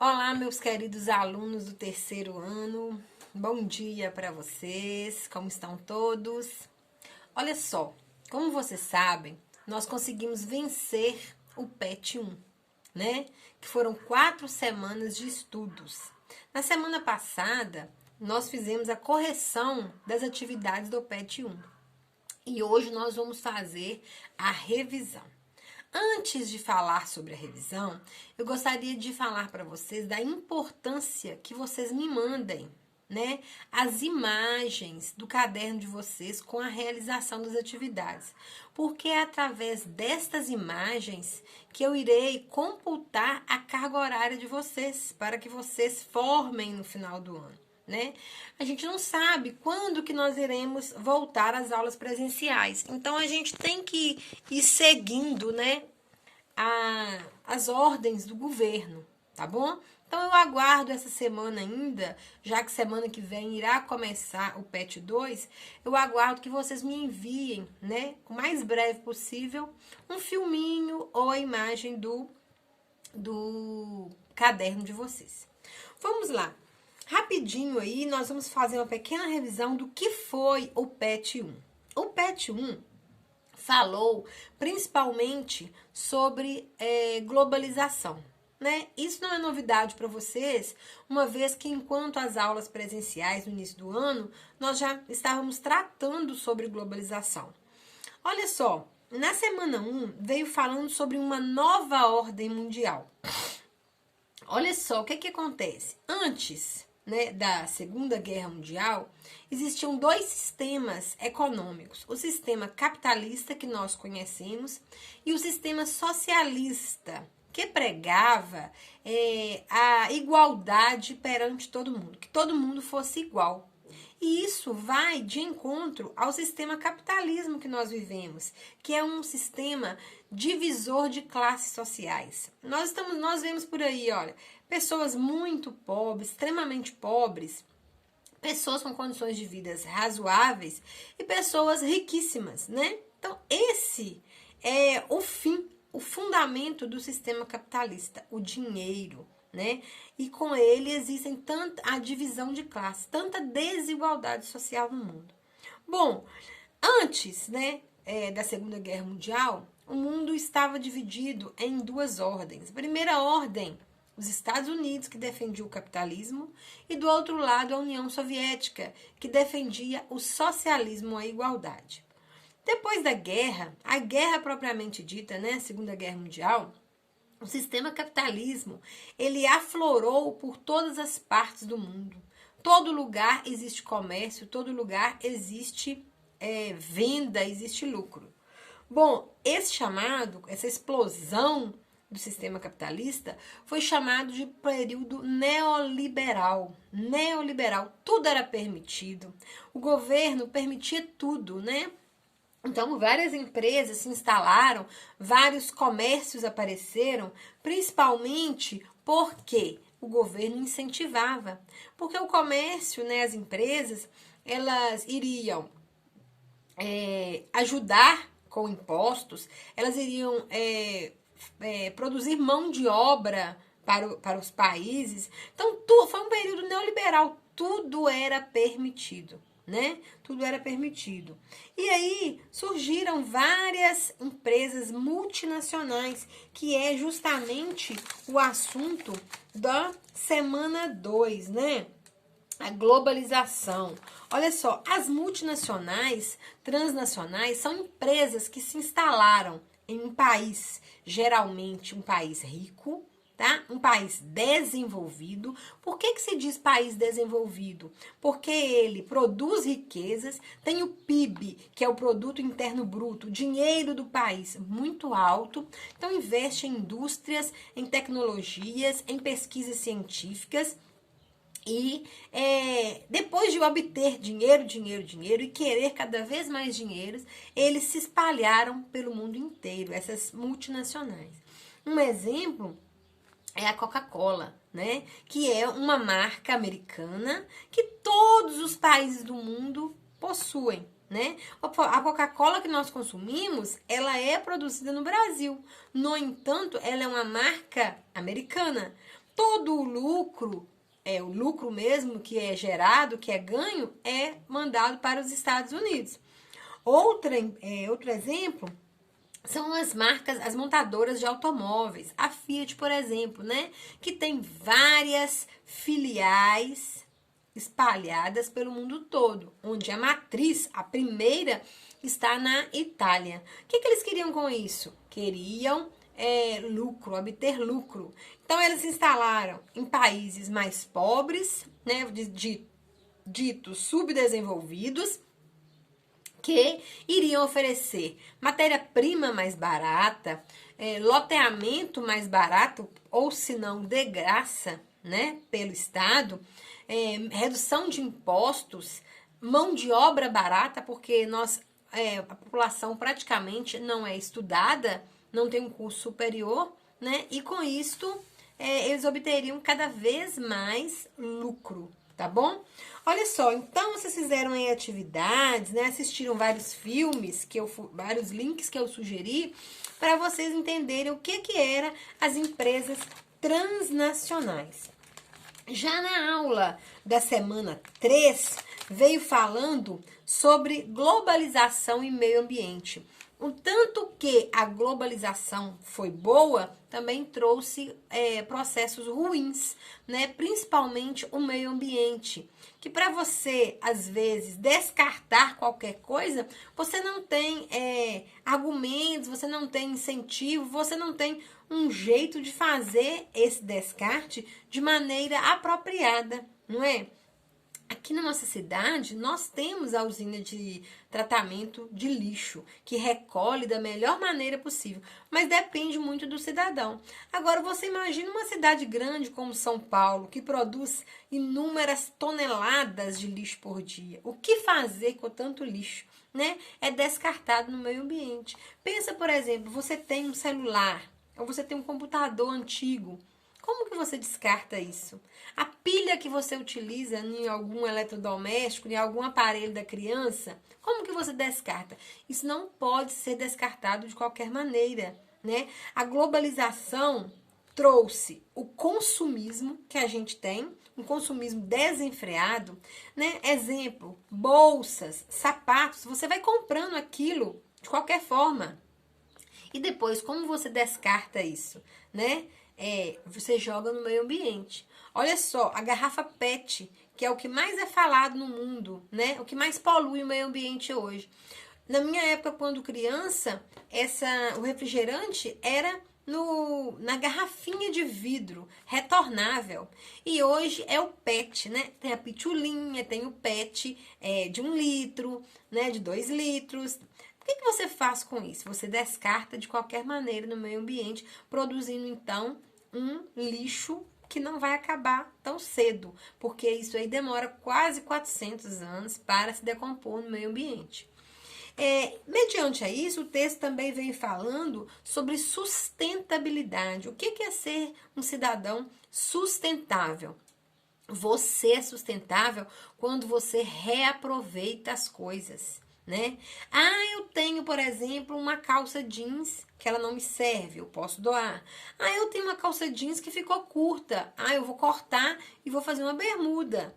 Olá, meus queridos alunos do terceiro ano, bom dia para vocês, como estão todos? Olha só, como vocês sabem, nós conseguimos vencer o PET 1, né? Que foram 4 semanas de estudos. Na semana passada, nós fizemos a correção das atividades do PET 1 e hoje nós vamos fazer a revisão. Antes de falar sobre a revisão, eu gostaria de falar para vocês da importância que vocês me mandem, né? As imagens do caderno de vocês com a realização das atividades. Porque é através destas imagens que eu irei computar a carga horária de vocês, para que vocês formem no final do ano. Né? A gente não sabe quando que nós iremos voltar às aulas presenciais. Então, a gente tem que ir seguindo, né, as ordens do governo, tá bom? Então, eu aguardo essa semana ainda, já que semana que vem irá começar o PET 2, eu aguardo que vocês me enviem, né, o mais breve possível, um filminho ou a imagem do caderno de vocês. Vamos lá. Rapidinho aí, nós vamos fazer uma pequena revisão do que foi o PET 1. O PET 1 falou principalmente sobre globalização, né? Isso não é novidade para vocês, uma vez que enquanto as aulas presenciais no início do ano, nós já estávamos tratando sobre globalização. Olha só, na semana 1 veio falando sobre uma nova ordem mundial. Olha só, o que acontece? Antes, né, da Segunda Guerra Mundial, existiam 2 sistemas econômicos. O sistema capitalista, que nós conhecemos, e o sistema socialista, que pregava a igualdade perante todo mundo, que todo mundo fosse igual. E isso vai de encontro ao sistema capitalismo que nós vivemos, que é um sistema divisor de classes sociais. Nós vemos por aí, olha, pessoas muito pobres, extremamente pobres, pessoas com condições de vida razoáveis e pessoas riquíssimas, né? Então, esse é o fundamento do sistema capitalista, o dinheiro, né? E com ele existem tanta a divisão de classe, tanta desigualdade social no mundo. Bom, antes, né, da Segunda Guerra Mundial, o mundo estava dividido em 2 ordens. A primeira ordem, os Estados Unidos, que defendia o capitalismo, e do outro lado a União Soviética, que defendia o socialismo, a igualdade. Depois da guerra, a guerra propriamente dita, né, a Segunda Guerra Mundial, o sistema capitalismo, ele aflorou por todas as partes do mundo. Todo lugar existe comércio, todo lugar existe venda, existe lucro. Bom, essa explosão do sistema capitalista foi chamado de período neoliberal. Neoliberal, tudo era permitido. O governo permitia tudo, né? Então, várias empresas se instalaram, vários comércios apareceram, principalmente porque o governo incentivava. Porque o comércio, né, as empresas, elas iriam ajudar com impostos, elas iriam produzir mão de obra para os países. Então, foi um período neoliberal, tudo era permitido. Né? Tudo era permitido. E aí surgiram várias empresas multinacionais, que é justamente o assunto da semana 2, né? A globalização. Olha só, as multinacionais, transnacionais, são empresas que se instalaram em um país, geralmente um país rico, tá? Um país desenvolvido. Por que se diz país desenvolvido? Porque ele produz riquezas, tem o PIB, que é o Produto Interno Bruto, dinheiro do país muito alto, então investe em indústrias, em tecnologias, em pesquisas científicas. E depois de obter dinheiro e querer cada vez mais dinheiro, eles se espalharam pelo mundo inteiro, essas multinacionais. Um exemplo é a Coca-Cola, né? Que é uma marca americana que todos os países do mundo possuem, né? A Coca-Cola que nós consumimos, ela é produzida no Brasil. No entanto, ela é uma marca americana. todo o lucro, o lucro mesmo que é gerado, que é ganho, é mandado para os Estados Unidos. Outro exemplo são as marcas, as montadoras de automóveis. A Fiat, por exemplo, né? Que tem várias filiais espalhadas pelo mundo todo, onde a matriz, a primeira, está na Itália. O que eles queriam com isso? Queriam lucro, obter lucro. Então, eles se instalaram em países mais pobres, né? Ditos subdesenvolvidos, que iriam oferecer matéria-prima mais barata, loteamento mais barato, ou se não, de graça, né, pelo Estado, redução de impostos, mão de obra barata, porque a população praticamente não é estudada, não tem um curso superior, né, e com isto eles obteriam cada vez mais lucro. Tá bom? Olha só, então vocês fizeram aí atividades, né? Assistiram vários filmes, vários links que eu sugeri, para vocês entenderem o que eram as empresas transnacionais. Já na aula da semana 3, veio falando sobre globalização e meio ambiente. O tanto que a globalização foi boa, também trouxe processos ruins, né? Principalmente o meio ambiente. Que para você, às vezes, descartar qualquer coisa, você não tem argumentos, você não tem incentivo, você não tem um jeito de fazer esse descarte de maneira apropriada, não é? Aqui na nossa cidade, nós temos a usina de tratamento de lixo, que recolhe da melhor maneira possível, mas depende muito do cidadão. Agora, você imagina uma cidade grande como São Paulo, que produz inúmeras toneladas de lixo por dia. O que fazer com tanto lixo, né? É descartado no meio ambiente. Pensa, por exemplo, você tem um celular, ou você tem um computador antigo. Como que você descarta isso? A pilha que você utiliza em algum eletrodoméstico, em algum aparelho da criança, como que você descarta? Isso não pode ser descartado de qualquer maneira, né? A globalização trouxe o consumismo que a gente tem, um consumismo desenfreado, né? Exemplo, bolsas, sapatos, você vai comprando aquilo de qualquer forma. E depois, como você descarta isso, né? Você joga no meio ambiente. Olha só, a garrafa PET, que é o que mais é falado no mundo, né? O que mais polui o meio ambiente hoje. Na minha época, quando criança, o refrigerante era na garrafinha de vidro, retornável. E hoje é o PET, né? Tem a pitulinha, tem o PET de 1 litro, né? De 2 litros. O que você faz com isso? Você descarta de qualquer maneira no meio ambiente, produzindo então um lixo que não vai acabar tão cedo, porque isso aí demora quase 400 anos para se decompor no meio ambiente. Mediante a isso, o texto também vem falando sobre sustentabilidade. O que é ser um cidadão sustentável? Você é sustentável quando você reaproveita as coisas, né? Eu tenho, por exemplo, uma calça jeans que ela não me serve, eu posso doar. Eu tenho uma calça jeans que ficou curta. Eu vou cortar e vou fazer uma bermuda.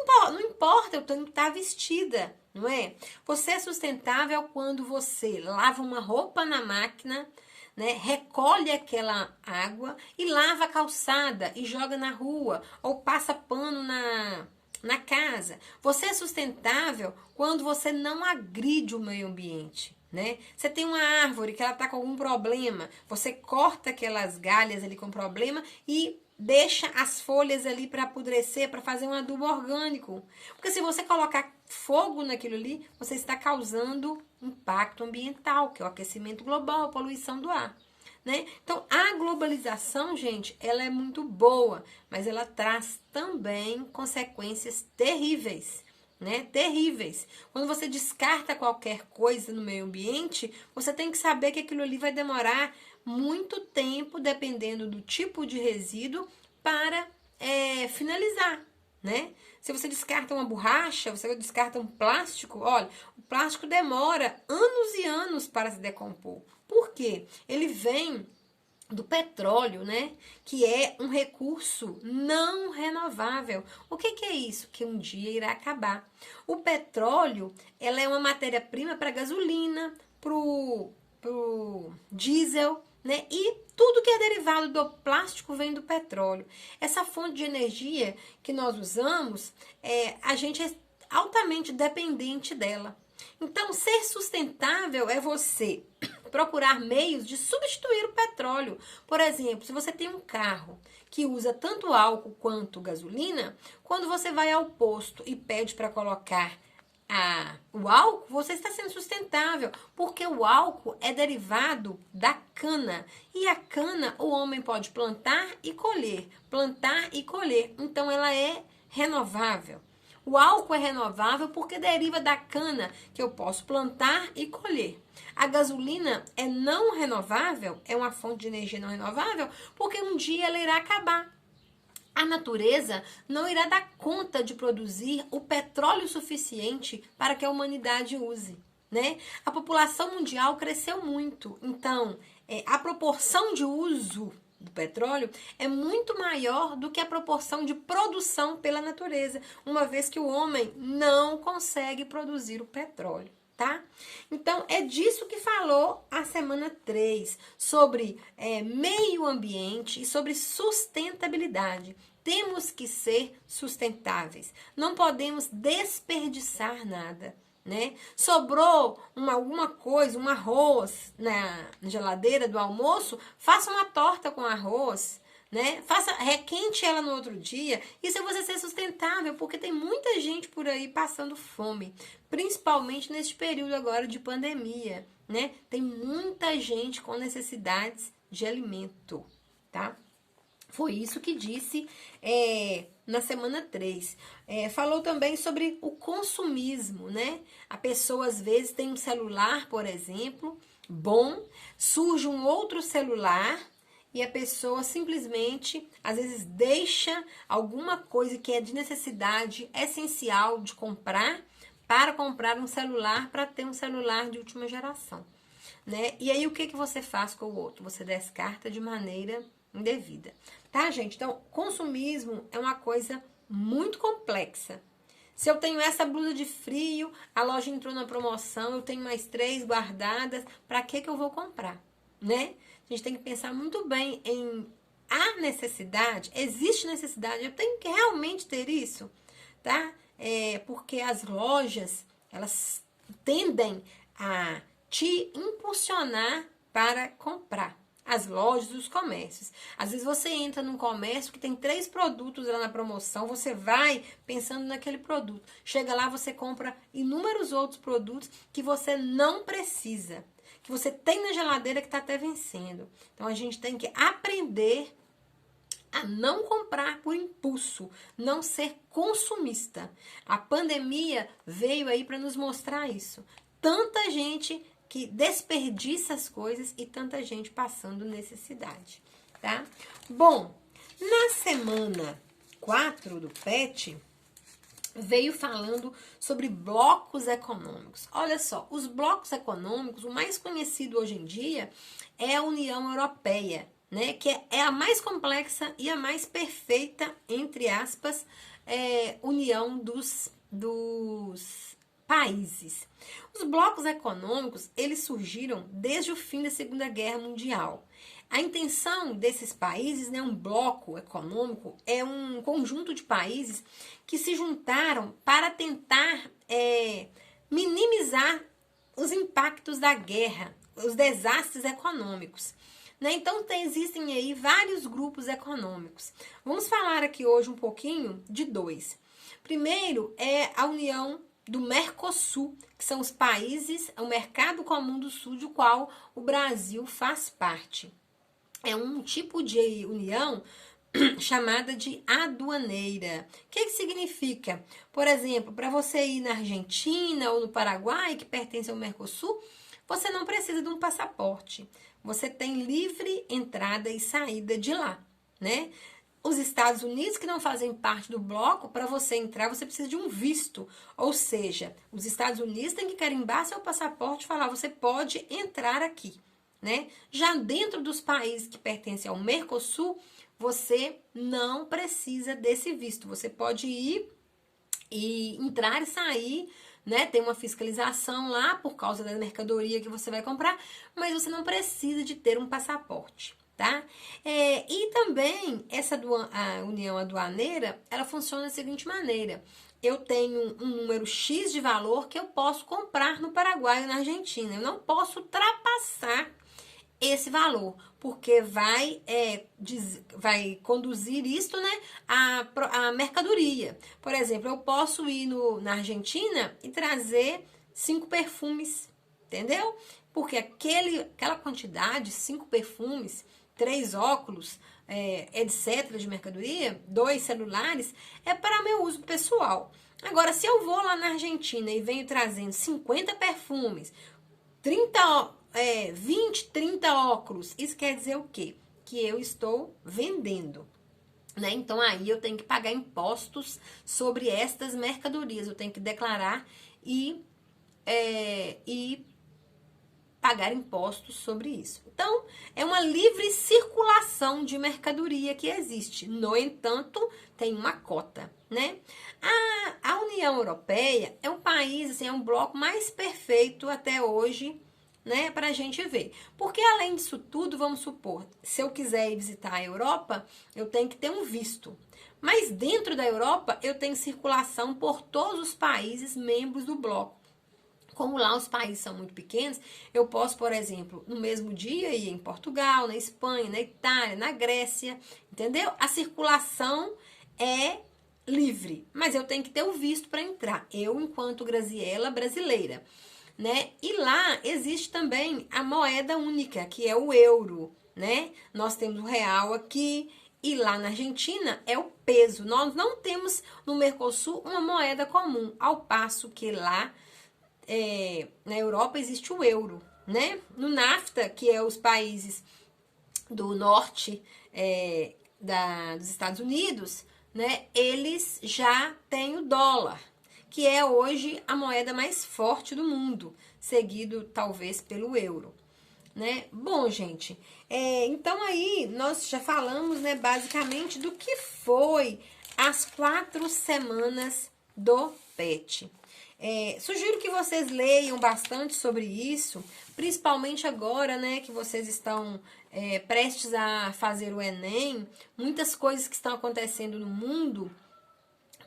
Não importa, eu tenho que estar vestida, não é? Você é sustentável quando você lava uma roupa na máquina, né, recolhe aquela água e lava a calçada e joga na rua ou passa pano na casa. Você é sustentável quando você não agride o meio ambiente, né? Você tem uma árvore que ela está com algum problema, você corta aquelas galhas ali com problema e deixa as folhas ali para apodrecer, para fazer um adubo orgânico. Porque se você colocar fogo naquilo ali, você está causando impacto ambiental, que é o aquecimento global, a poluição do ar. Né? Então, a globalização, gente, ela é muito boa, mas ela traz também consequências terríveis, né? Terríveis. Quando você descarta qualquer coisa no meio ambiente, você tem que saber que aquilo ali vai demorar muito tempo, dependendo do tipo de resíduo, para finalizar, né? Se você descarta uma borracha, você descarta um plástico, olha, o plástico demora anos e anos para se decompor. Por quê? Ele vem do petróleo, né? Que é um recurso não renovável. O que é isso? Que um dia irá acabar. O petróleo, ela é uma matéria-prima para gasolina, pro diesel, né? E tudo que é derivado do plástico vem do petróleo. Essa fonte de energia que nós usamos, a gente é altamente dependente dela. Então, ser sustentável é você procurar meios de substituir o petróleo. Por exemplo, se você tem um carro que usa tanto álcool quanto gasolina, quando você vai ao posto e pede para colocar o álcool, você está sendo sustentável, porque o álcool é derivado da cana. E a cana o homem pode plantar e colher, plantar e colher. Então ela é renovável. O álcool é renovável porque deriva da cana que eu posso plantar e colher. A gasolina é não renovável, é uma fonte de energia não renovável, porque um dia ela irá acabar. A natureza não irá dar conta de produzir o petróleo suficiente para que a humanidade use, né? A população mundial cresceu muito, então a proporção de uso do petróleo é muito maior do que a proporção de produção pela natureza, uma vez que o homem não consegue produzir o petróleo. Tá? Então, é disso que falou a semana 3, sobre meio ambiente e sobre sustentabilidade. Temos que ser sustentáveis, não podemos desperdiçar nada, né? Sobrou alguma coisa, um arroz na geladeira do almoço, faça uma torta com arroz, né? Requente ela no outro dia. Isso é você ser sustentável, porque tem muita gente por aí passando fome, principalmente neste período agora de pandemia, né? Tem muita gente com necessidades de alimento, tá? Foi isso que disse na semana 3. Falou também sobre o consumismo, né? A pessoa às vezes tem um celular, por exemplo, bom, surge um outro celular e a pessoa simplesmente, às vezes, deixa alguma coisa que é de necessidade essencial de comprar para comprar um celular, para ter um celular de última geração, né? E aí, o que você faz com o outro? Você descarta de maneira indevida, tá, gente? Então, consumismo é uma coisa muito complexa. Se eu tenho essa blusa de frio, a loja entrou na promoção, eu tenho mais 3 guardadas, para que eu vou comprar, né? A gente tem que pensar muito bem em a necessidade, existe necessidade, eu tenho que realmente ter isso, tá? Porque as lojas, elas tendem a te impulsionar para comprar. As lojas, os comércios. Às vezes você entra num comércio que tem 3 produtos lá na promoção, você vai pensando naquele produto. Chega lá, você compra inúmeros outros produtos que você não precisa, que você tem na geladeira que está até vencendo. Então a gente tem que aprender a não comprar por impulso, não ser consumista. A pandemia veio aí para nos mostrar isso. Tanta gente que desperdiça as coisas e tanta gente passando necessidade, tá? Bom, na semana 4 do PET, veio falando sobre blocos econômicos. Olha só, os blocos econômicos, o mais conhecido hoje em dia é a União Europeia, né? Que é a mais complexa e a mais perfeita, entre aspas, união dos países. Os blocos econômicos, eles surgiram desde o fim da Segunda Guerra Mundial. A intenção desses países, né, um bloco econômico, é um conjunto de países que se juntaram para tentar minimizar os impactos da guerra, os desastres econômicos. Né? Então, existem aí vários grupos econômicos. Vamos falar aqui hoje um pouquinho de 2. Primeiro é a União do Mercosul, que são os países, o Mercado Comum do Sul, do qual o Brasil faz parte. É um tipo de união chamada de aduaneira. O que significa? Por exemplo, para você ir na Argentina ou no Paraguai, que pertence ao Mercosul, você não precisa de um passaporte. Você tem livre entrada e saída de lá, né? Os Estados Unidos, que não fazem parte do bloco, para você entrar, você precisa de um visto. Ou seja, os Estados Unidos têm que carimbar seu passaporte e falar, você pode entrar aqui. né? Já dentro dos países que pertencem ao Mercosul, você não precisa desse visto. Você pode ir e entrar e sair, né? Tem uma fiscalização lá por causa da mercadoria que você vai comprar, mas você não precisa de ter um passaporte, tá? E também a união aduaneira, ela funciona da seguinte maneira: eu tenho um número X de valor que eu posso comprar no Paraguai ou na Argentina. Eu não posso ultrapassar esse valor, porque vai conduzir isto, né, a mercadoria. Por exemplo, eu posso ir na Argentina e trazer 5 perfumes, entendeu? Porque aquela quantidade, 5 perfumes, 3 óculos, etc. de mercadoria, 2 celulares, é para meu uso pessoal. Agora, se eu vou lá na Argentina e venho trazendo 50 perfumes, 20, 30 óculos, isso quer dizer o quê? Que eu estou vendendo, né? Então aí eu tenho que pagar impostos sobre estas mercadorias, eu tenho que declarar e pagar impostos sobre isso. Então, é uma livre circulação de mercadoria que existe. No entanto, tem uma cota, né? A União Europeia é um país, assim, é um bloco mais perfeito até hoje, né, para a gente ver. Porque além disso tudo, vamos supor, se eu quiser ir visitar a Europa, eu tenho que ter um visto. Mas dentro da Europa, eu tenho circulação por todos os países membros do bloco. Como lá os países são muito pequenos, eu posso, por exemplo, no mesmo dia ir em Portugal, na Espanha, na Itália, na Grécia, entendeu? A circulação é livre, mas eu tenho que ter o visto para entrar. Eu, enquanto Graziela brasileira, né? E lá existe também a moeda única, que é o euro, né? Nós temos o real aqui e lá na Argentina é o peso. Nós não temos no Mercosul uma moeda comum, ao passo que lá na Europa existe o euro, né? No NAFTA, que é os países do norte dos Estados Unidos, né? Eles já têm o dólar, que é hoje a moeda mais forte do mundo, seguido talvez pelo euro, né? Bom, gente, então aí nós já falamos, né, basicamente do que foi as 4 semanas do PET. Sugiro que vocês leiam bastante sobre isso, principalmente agora, né, que vocês estão prestes a fazer o Enem. Muitas coisas que estão acontecendo no mundo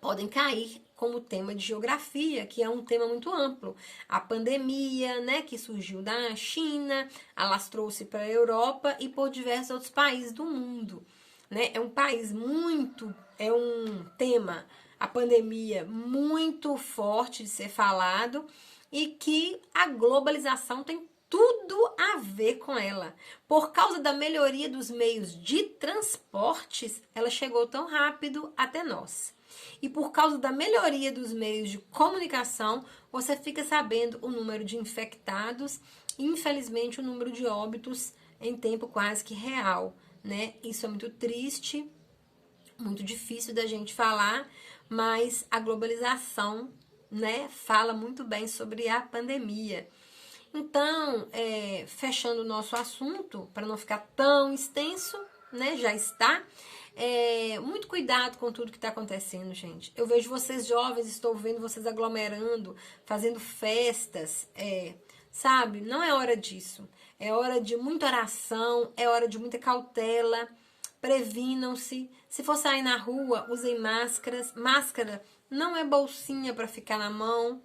podem cair como tema de geografia, que é um tema muito amplo. A pandemia, né, que surgiu da China, alastrou-se para a Europa e por diversos outros países do mundo, né? É um tema, a pandemia, muito forte de ser falado e que a globalização tem tudo a ver com ela. Por causa da melhoria dos meios de transportes, ela chegou tão rápido até nós. E por causa da melhoria dos meios de comunicação, você fica sabendo o número de infectados e, infelizmente, o número de óbitos em tempo quase que real, né? Isso é muito triste, muito difícil da gente falar, mas a globalização, né, fala muito bem sobre a pandemia. Então, fechando o nosso assunto, para não ficar tão extenso, né, já está. Muito cuidado com tudo que está acontecendo, gente. Eu vejo vocês jovens, estou vendo vocês aglomerando, fazendo festas, sabe? Não é hora disso. É hora de muita oração, é hora de muita cautela. Previnam-se. Se for sair na rua, usem máscaras. Máscara não é bolsinha para ficar na mão,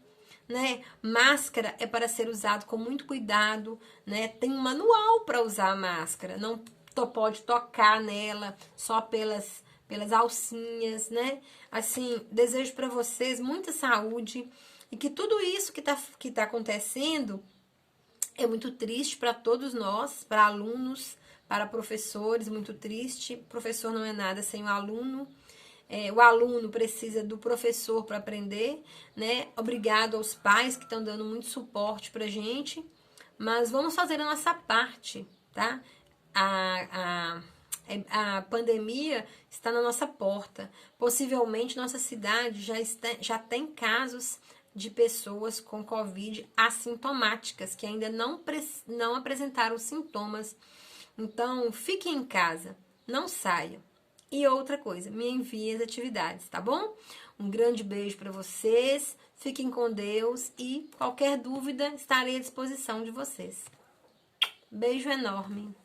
né? Máscara é para ser usado com muito cuidado, né? Tem um manual para usar a máscara. Não pode tocar nela só pelas alcinhas, né? Assim, desejo para vocês muita saúde e que tudo isso que tá acontecendo é muito triste para todos nós, para alunos, para professores, muito triste. Professor não é nada sem o aluno. O aluno precisa do professor para aprender, né? Obrigado aos pais que estão dando muito suporte pra gente, mas vamos fazer a nossa parte, tá? A pandemia está na nossa porta. Possivelmente nossa cidade já tem casos de pessoas com Covid assintomáticas, que ainda não apresentaram sintomas. Então, fiquem em casa, não saiam. E outra coisa, me enviem as atividades, tá bom? Um grande beijo para vocês, fiquem com Deus e qualquer dúvida estarei à disposição de vocês. Beijo enorme!